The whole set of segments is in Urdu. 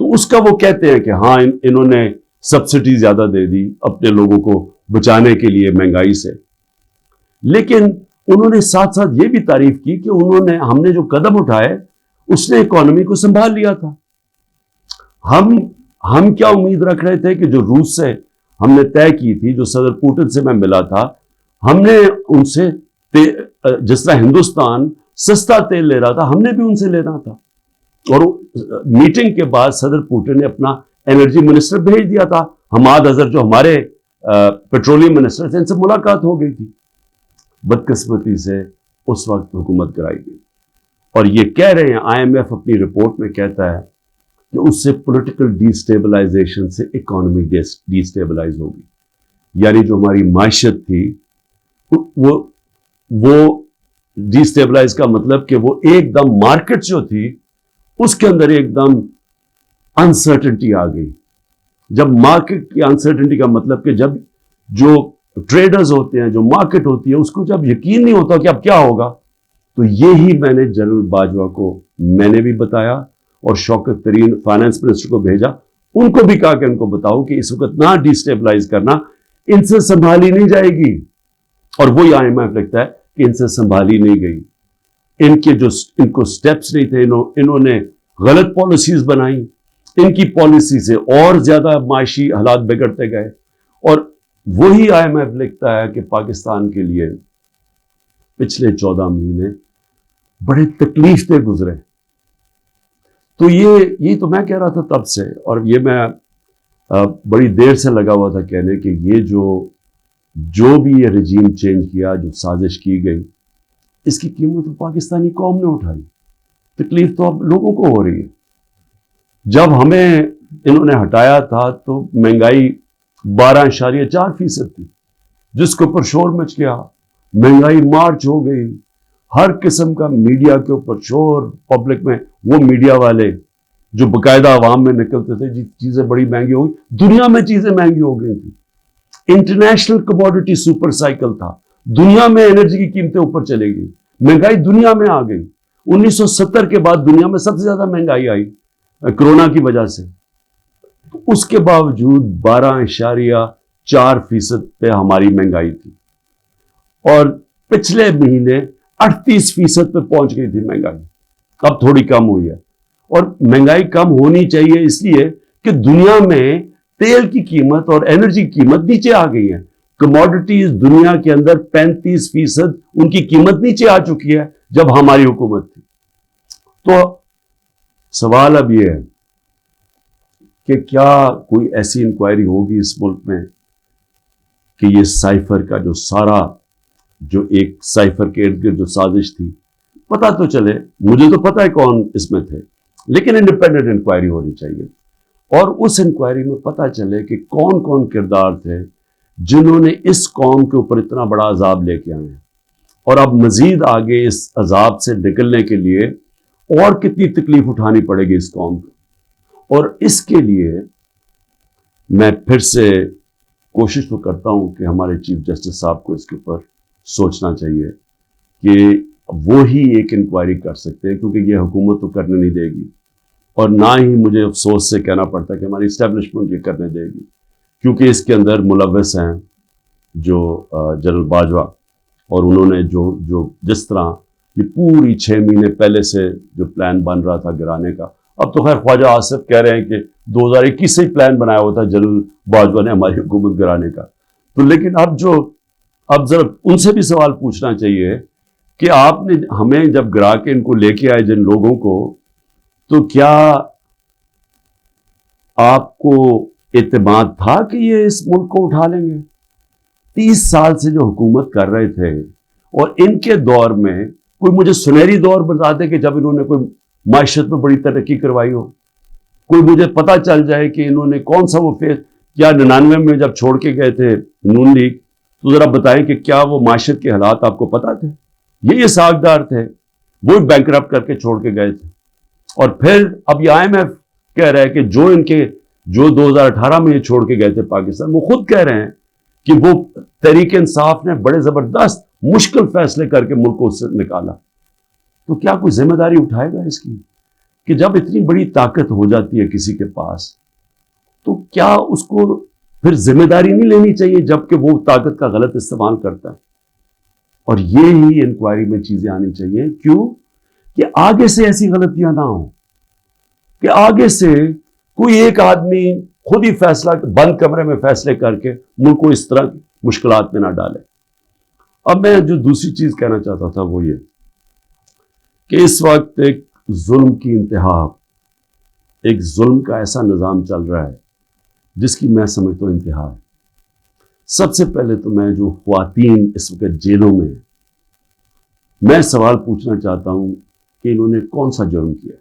تو اس کا وہ کہتے ہیں کہ ہاں انہوں نے سبسڈی زیادہ دے دی اپنے لوگوں کو بچانے کے لیے مہنگائی سے، لیکن انہوں نے ساتھ ساتھ یہ بھی تعریف کی کہ ہم نے جو قدم اٹھائے اس نے اکانومی کو سنبھال لیا تھا۔ ہم کیا امید رکھ رہے تھے کہ جو روس سے ہم نے طے کی تھی، جو صدر پوٹن سے میں ملا تھا، ہم نے ان سے جس طرح ہندوستان سستا تیل لے رہا تھا، ہم نے بھی ان سے لینا تھا۔ اور میٹنگ کے بعد صدر پوٹن نے اپنا انرجی منسٹر بھیج دیا تھا، حماد اظہر جو ہمارے پیٹرولیم منسٹر تھے، ان سے ملاقات ہو گئی تھی۔ بدقسمتی سے اس وقت حکومت کرائی گئی، اور یہ کہہ رہے ہیں آئی ایم ایف اپنی رپورٹ میں کہتا ہے کہ اس سے پولیٹیکل ڈی اسٹیبلائزیشن سے اکانومی ڈی اسٹیبلائز ہوگی، یعنی جو ہماری معیشت تھی وہ ڈی اسٹیبلائز کا مطلب کہ وہ ایک دم مارکیٹ جو تھی اس کے اندر ایک دم انسرٹنٹی آ گئی۔ جب مارکیٹ کی انسرٹنٹی کا مطلب کہ جب جو ٹریڈرز ہوتے ہیں، جو مارکیٹ ہوتی ہے، اس کو جب یقین نہیں ہوتا کہ اب کیا ہوگا، تو یہی میں نے جنرل باجوہ کو میں نے بھی بتایا اور شوکت ترین فائنانس منسٹر کو بھیجا، ان کو بھی کہا کہ ان کو بتاؤ کہ اس وقت نہ ڈی اسٹیبلائز کرنا، ان سے سنبھالی نہیں جائے گی۔ اور وہی آئی ایم ایف لگتا ہے کہ ان سے سنبھالی نہیں گئی، ان کو سٹیپس نہیں تھے، انہوں نے غلط پالیسیز بنائی، ان کی پالیسی سے اور زیادہ معاشی حالات بگڑتے گئے۔ اور وہی آئی ایم ایف لکھتا ہے کہ پاکستان کے لیے پچھلے 14 مہینے بڑے تکلیف دہ گزرے۔ تو یہ تو میں کہہ رہا تھا تب سے، اور یہ میں بڑی دیر سے لگا ہوا تھا کہنے کہ یہ جو بھی یہ رجیم چینج کیا، جو سازش کی گئی، اس کی قیمت پاکستانی قوم نے اٹھائی، تکلیف تو اب لوگوں کو ہو رہی ہے۔ جب ہمیں انہوں نے ہٹایا تھا تو مہنگائی 12.4% تھی، جس کے اوپر شور مچ گیا، مہنگائی مارچ ہو گئی، ہر قسم کا میڈیا کے اوپر شور، پبلک میں وہ میڈیا والے جو باقاعدہ عوام میں نکلتے تھے جی چیزیں بڑی مہنگی ہو گئی، دنیا میں چیزیں مہنگی ہو گئی تھی، انٹرنیشنل کموڈٹی سپر سائیکل تھا، دنیا میں انرجی کی قیمتیں اوپر چلے گئی، مہنگائی دنیا میں آ گئی۔ 1970 کے بعد دنیا میں سب سے زیادہ مہنگائی آئی کرونا کی وجہ سے، اس کے باوجود 12.4% پہ ہماری مہنگائی تھی، اور پچھلے مہینے 38% پہ پہنچ گئی تھی مہنگائی، اب تھوڑی کم ہوئی ہے۔ اور مہنگائی کم ہونی چاہیے اس لیے کہ دنیا میں تیل کی قیمت اور انرجی کی قیمت نیچے آ گئی ہے، کموڈٹیز دنیا کے اندر 35% ان کی قیمت نیچے آ چکی ہے جب ہماری حکومت تھی۔ تو سوال اب یہ ہے کہ کیا کوئی ایسی انکوائری ہوگی اس ملک میں کہ یہ سائفر کا جو ایک سائفر کے ارد گرد جو سازش تھی، پتہ تو چلے، مجھے تو پتہ ہے کون اس میں تھے، لیکن انڈیپینڈنٹ انکوائری ہونی چاہیے، اور اس انکوائری میں پتہ چلے کہ کون کون کردار تھے جنہوں نے اس قوم کے اوپر اتنا بڑا عذاب لے کے آئے ہیں، اور اب مزید آگے اس عذاب سے نکلنے کے لیے اور کتنی تکلیف اٹھانی پڑے گی اس قوم کو۔ اور اس کے لیے میں پھر سے کوشش تو کرتا ہوں کہ ہمارے چیف جسٹس صاحب کو اس کے اوپر سوچنا چاہیے کہ وہ ہی ایک انکوائری کر سکتے ہیں، کیونکہ یہ حکومت تو کرنے نہیں دے گی، اور نہ ہی مجھے افسوس سے کہنا پڑتا کہ ہماری اسٹیبلشمنٹ یہ کرنے دے گی، کیونکہ اس کے اندر ملوث ہیں جو جنرل باجوہ، اور انہوں نے جس طرح یہ پوری 6 مہینے پہلے سے جو پلان بن رہا تھا گرانے کا، اب تو خیر خواجہ آصف کہہ رہے ہیں کہ 2021 سے ہی پلان بنایا ہوا تھا جنرل باجوہ نے ہماری حکومت گرانے کا، تو لیکن اب ذرا ان سے بھی سوال پوچھنا چاہیے کہ آپ نے ہمیں جب گرا کے ان کو لے کے آئے جن لوگوں کو، تو کیا آپ کو اعتماد تھا کہ یہ اس ملک کو اٹھا لیں گے؟ 30 سال سے جو حکومت کر رہے تھے، اور ان کے دور میں کوئی مجھے سنہری دور بتا دے کہ جب انہوں نے کوئی معیشت میں بڑی ترقی کروائی ہو، کوئی مجھے پتہ چل جائے کہ انہوں نے کون سا وہ کیا 99 میں جب چھوڑ کے گئے تھے نون لیگ، تو ذرا بتائیں کہ کیا وہ معیشت کے حالات آپ کو پتہ تھے؟ یہ ساکھدار تھے، وہ بینکرپٹ کر کے چھوڑ کے گئے تھے، اور پھر اب یہ آئی ایم ایف کہہ رہا ہے کہ جو 2018 میں یہ چھوڑ کے گئے تھے پاکستان، وہ خود کہہ رہے ہیں کہ وہ تحریک انصاف نے بڑے زبردست مشکل فیصلے کر کے ملک کو اس سے نکالا، تو کیا کوئی ذمہ داری اٹھائے گا اس کی؟ کہ جب اتنی بڑی طاقت ہو جاتی ہے کسی کے پاس تو کیا اس کو پھر ذمہ داری نہیں لینی چاہیے جبکہ وہ طاقت کا غلط استعمال کرتا ہے؟ اور یہی انکوائری میں چیزیں آنی چاہیے. کیوں؟ کہ آگے سے ایسی غلطیاں نہ ہوں کہ آگے سے کوئی ایک آدمی خود ہی فیصلہ بند کمرے میں فیصلے کر کے ملک کو اس طرح مشکلات میں نہ ڈالے. اب میں جو دوسری چیز کہنا چاہتا تھا وہ یہ کہ اس وقت ایک ظلم کی انتہا، ایک ظلم کا ایسا نظام چل رہا ہے جس کی میں سمجھتا ہوں انتہا ہے. سب سے پہلے تو میں جو خواتین اس وقت جیلوں میں ہیں، میں سوال پوچھنا چاہتا ہوں کہ انہوں نے کون سا جرم کیا؟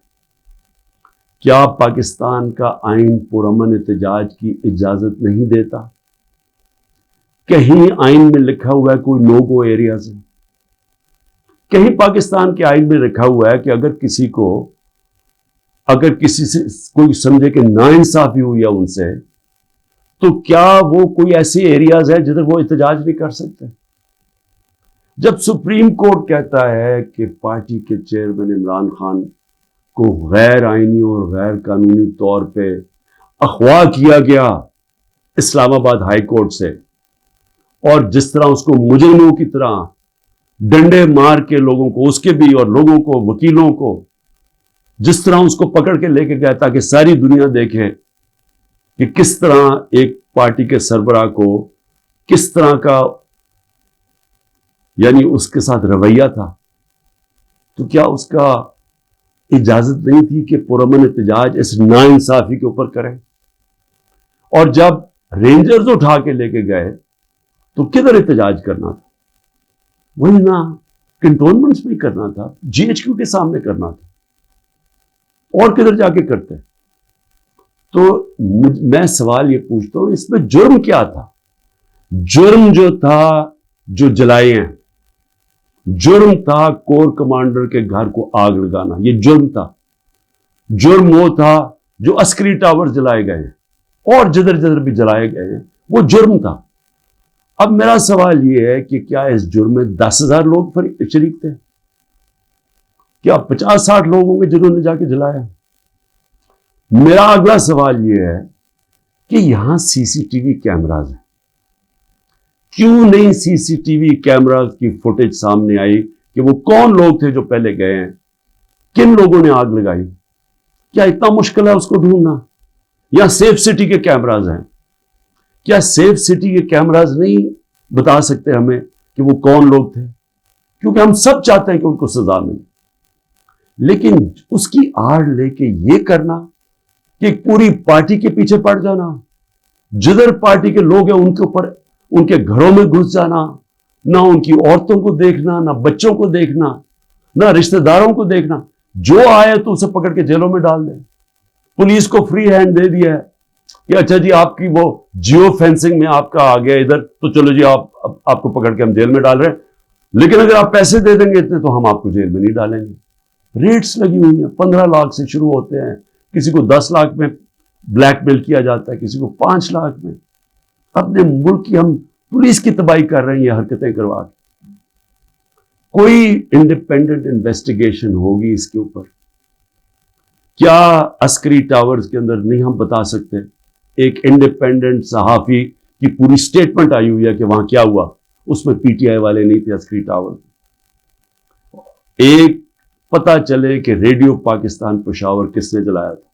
کیا پاکستان کا آئین پرامن احتجاج کی اجازت نہیں دیتا؟ کہیں آئین میں لکھا ہوا ہے کوئی نو گو ایریاز ہے؟ کہیں پاکستان کے آئین میں لکھا ہوا ہے کہ اگر کسی سے کوئی سمجھے کہ ناانصافی ہوئی ہے ان سے تو کیا وہ کوئی ایسی ایریاز ہے جدھر وہ احتجاج نہیں کر سکتے؟ جب سپریم کورٹ کہتا ہے کہ پارٹی کے چیئرمین عمران خان کو غیر آئینی اور غیر قانونی طور پہ اغوا کیا گیا اسلام آباد ہائی کورٹ سے، اور جس طرح اس کو مجرموں کی طرح ڈنڈے مار کے لوگوں کو، اس کے بھی اور لوگوں کو، وکیلوں کو، جس طرح اس کو پکڑ کے لے کے گیا تاکہ ساری دنیا دیکھے کہ کس طرح ایک پارٹی کے سربراہ کو کس طرح کا یعنی اس کے ساتھ رویہ تھا، تو کیا اس کا اجازت نہیں تھی کہ پرامن احتجاج اس ناانصافی کے اوپر کرے؟ اور جب رینجرز اٹھا کے لے کے گئے تو کدھر احتجاج کرنا تھا؟ وہی نا کنٹونمنٹس میں کرنا تھا، جی ایچ کیو کے سامنے کرنا تھا، اور کدھر جا کے کرتے؟ تو میں سوال یہ پوچھتا ہوں اس میں جرم کیا تھا؟ جرم جو تھا جو جلائے ہیں، جرم تھا کور کمانڈر کے گھر کو آگ لگانا، یہ جرم تھا. جرم وہ تھا جو عسکری ٹاور جلائے گئے ہیں اور جدھر جدھر بھی جلائے گئے ہیں وہ جرم تھا. اب میرا سوال یہ ہے کہ کیا اس جرم میں 10,000 لوگ شریک تھے؟ کیا 50-60 لوگ ہوں گے جنہوں نے جا کے جلایا؟ میرا اگلا سوال یہ ہے کہ یہاں سی سی ٹی وی کیمراز ہیں، کیوں نہیں سی سی ٹی وی کیمراز کی فوٹیج سامنے آئی کہ وہ کون لوگ تھے جو پہلے گئے ہیں، کن لوگوں نے آگ لگائی؟ کیا اتنا مشکل ہے اس کو ڈھونڈنا؟ یا سیف سٹی کے کیمراز ہیں، کیا سیف سٹی کے کیمراز نہیں بتا سکتے ہمیں کہ وہ کون لوگ تھے؟ کیونکہ ہم سب چاہتے ہیں کہ ان کو سزا ملے، لیکن اس کی آڑ لے کے یہ کرنا کہ پوری پارٹی کے پیچھے پڑ جانا، جدھر پارٹی کے لوگ ہیں ان کے اوپر، ان کے گھروں میں گھس جانا، نہ ان کی عورتوں کو دیکھنا، نہ بچوں کو دیکھنا، نہ رشتہ داروں کو دیکھنا، جو آئے تو اسے پکڑ کے جیلوں میں ڈال دیں. پولیس کو فری ہینڈ دے دیا ہے کہ اچھا جی آپ کی وہ جیو فینسنگ میں آپ کا آ گیا ادھر تو چلو جی آپ کو پکڑ کے ہم جیل میں ڈال رہے ہیں، لیکن اگر آپ پیسے دے دیں گے اتنے تو ہم آپ کو جیل میں نہیں ڈالیں گے. ریٹس لگی ہوئی ہیں، 15 لاکھ سے شروع ہوتے ہیں، کسی کو 10 لاکھ میں بلیک میل کیا جاتا ہے، کسی کو 5 لاکھ میں. اپنے ملک کی ہم پولیس کی تباہی کر رہے ہیں یہ حرکتیں کروا کے. کوئی انڈیپینڈنٹ انویسٹیگیشن ہوگی اس کے اوپر؟ کیا عسکری ٹاورز کے اندر نہیں ہم بتا سکتے؟ ایک انڈیپینڈنٹ صحافی کی پوری سٹیٹمنٹ آئی ہوئی ہے کہ وہاں کیا ہوا، اس میں پی ٹی آئی والے نہیں تھے عسکری ٹاور. ایک پتہ چلے کہ ریڈیو پاکستان پشاور کس نے جلایا تھا،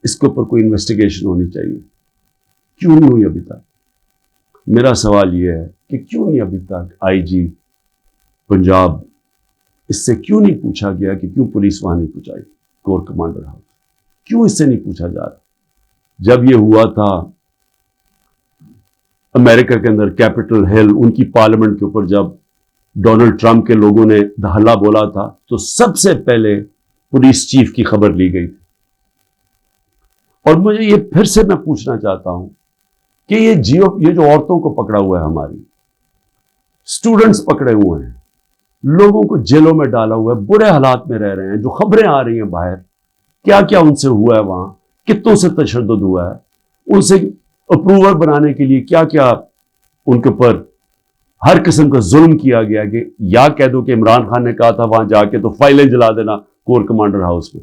اس کے اوپر کوئی انویسٹیگیشن ہونی چاہیے. کیوں نہیں ہوئی ابھی تک؟ میرا سوال یہ ہے کہ کیوں نہیں ابھی تک آئی جی پنجاب اس سے کیوں نہیں پوچھا گیا کہ کیوں پولیس وہاں نہیں پہنچائی کور کمانڈر ہاؤس؟ کیوں اس سے نہیں پوچھا جا رہا؟ جب یہ ہوا تھا امریکہ کے اندر کیپٹل ہل، ان کی پارلیمنٹ کے اوپر جب ڈونلڈ ٹرمپ کے لوگوں نے ہلا بولا تھا تو سب سے پہلے پولیس چیف کی خبر لی گئی تھی. اور مجھے یہ پھر سے میں پوچھنا چاہتا ہوں کہ یہ جو عورتوں کو پکڑا ہوا ہے، ہماری اسٹوڈنٹس پکڑے ہوئے ہیں، لوگوں کو جیلوں میں ڈالا ہوا ہے، برے حالات میں رہ رہے ہیں، جو خبریں آ رہی ہیں باہر، کیا کیا ان سے ہوا ہے، وہاں کتوں سے تشدد ہوا ہے، ان سے اپروور بنانے کے لیے کیا کیا ان کے اوپر ہر قسم کا ظلم کیا گیا. کہ یا کہہ دو کہ عمران خان نے کہا تھا وہاں جا کے تو فائلیں جلا دینا کور کمانڈر ہاؤس میں،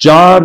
4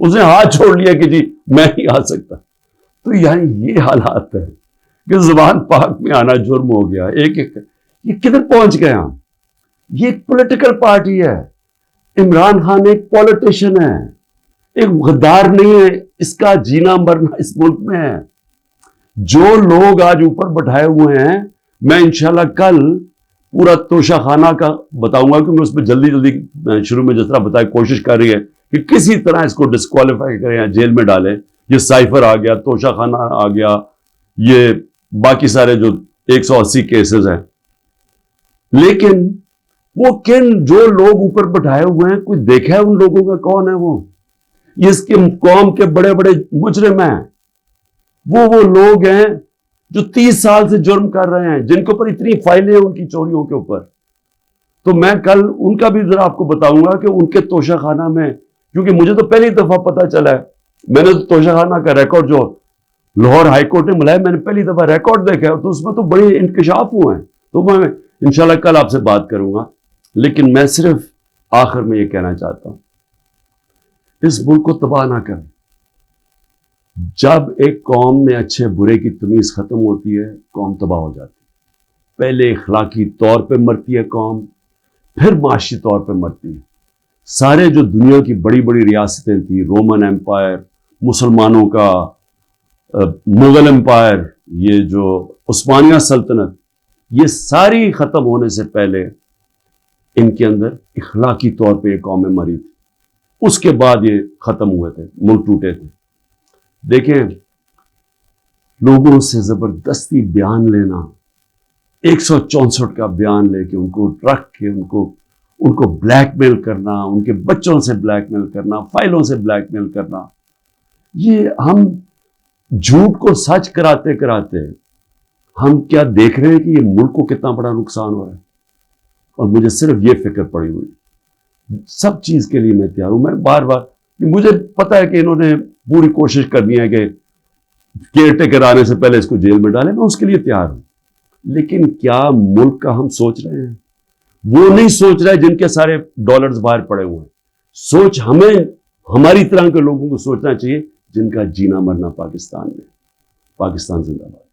اس نے ہاتھ چھوڑ لیا کہ جی میں نہیں آ سکتا. تو یعنی یہ حالات ہے کہ زبان پاک میں آنا جرم ہو گیا. یہ کدھر پہنچ گئے ہم؟ یہ ایک پولیٹیکل پارٹی ہے. عمران خان ایک پولیٹیشین ہے, ایک غدار نہیں ہے. اس کا جینا مرنا اس ملک میں ہے. جو لوگ آج اوپر بٹھائے ہوئے ہیں, میں انشاءاللہ کل پورا توشہ خانہ کا بتاؤں گا, کیونکہ اس میں جلدی شروع میں جس طرح بتایا کوشش کر رہی ہے کہ کسی طرح اس کو ڈسکوالیفائی کریں یا جیل میں ڈالیں. یہ سائفر آ گیا, توشہ خانہ آ گیا, یہ باقی سارے جو 180 کیسز ہیں. لیکن وہ جو لوگ اوپر بٹھائے ہوئے ہیں, کوئی دیکھا ہے ان لوگوں کا کون ہے وہ؟ یہ اس کی قوم کے بڑے بڑے مجرم ہیں. وہ لوگ ہیں جو 30 سال سے جرم کر رہے ہیں, جن کے اوپر اتنی فائلیں ہیں ان کی چوریوں کے اوپر. تو میں کل ان کا بھی ذرا آپ کو بتاؤں گا کہ ان کے توشہ خانہ میں, کیونکہ مجھے تو پہلی دفعہ پتا چلا ہے, میں نے توشہ خانہ کا ریکارڈ جو لاہور ہائی کورٹ نے ملایا, میں نے پہلی دفعہ ریکارڈ دیکھا ہے, تو اس میں تو بڑے انکشاف ہوئے ہیں. تو میں انشاءاللہ کل آپ سے بات کروں گا. لیکن میں صرف آخر میں یہ کہنا چاہتا ہوں, اس ملک کو تباہ نہ کریں. جب ایک قوم میں اچھے برے کی تمیز ختم ہوتی ہے, قوم تباہ ہو جاتی ہے. پہلے اخلاقی طور پہ مرتی ہے قوم, پھر معاشی طور پہ مرتی ہے. سارے جو دنیا کی بڑی بڑی ریاستیں تھیں, رومن امپائر, مسلمانوں کا مغل امپائر, یہ جو عثمانیہ سلطنت, یہ ساری ختم ہونے سے پہلے ان کے اندر اخلاقی طور پہ یہ قومیں مری تھی. اس کے بعد یہ ختم ہوئے تھے, ملک ٹوٹے تھے. دیکھیں, لوگوں سے زبردستی بیان لینا, 164 کا بیان لے کے ان کو رکھ کے ان کو بلیک میل کرنا, ان کے بچوں سے بلیک میل کرنا, فائلوں سے بلیک میل کرنا, یہ ہم جھوٹ کو سچ کراتے کراتے ہم کیا دیکھ رہے ہیں کہ یہ ملک کو کتنا بڑا نقصان ہو رہا ہے. اور مجھے صرف یہ فکر پڑی ہوئی, سب چیز کے لیے میں تیار ہوں. میں بار بار, مجھے پتا ہے کہ انہوں نے پوری کوشش کرنی ہے کہ کیئر ٹیکر آنے سے پہلے اس کو جیل میں ڈالیں, میں اس کے لیے تیار ہوں. لیکن کیا ملک کا ہم سوچ رہے ہیں؟ وہ نہیں سوچ رہے جن کے سارے ڈالرز باہر پڑے ہوئے ہیں. سوچ ہمیں, ہماری طرح کے لوگوں کو سوچنا چاہیے جن کا جینا مرنا پاکستان میں. پاکستان زندہ باد.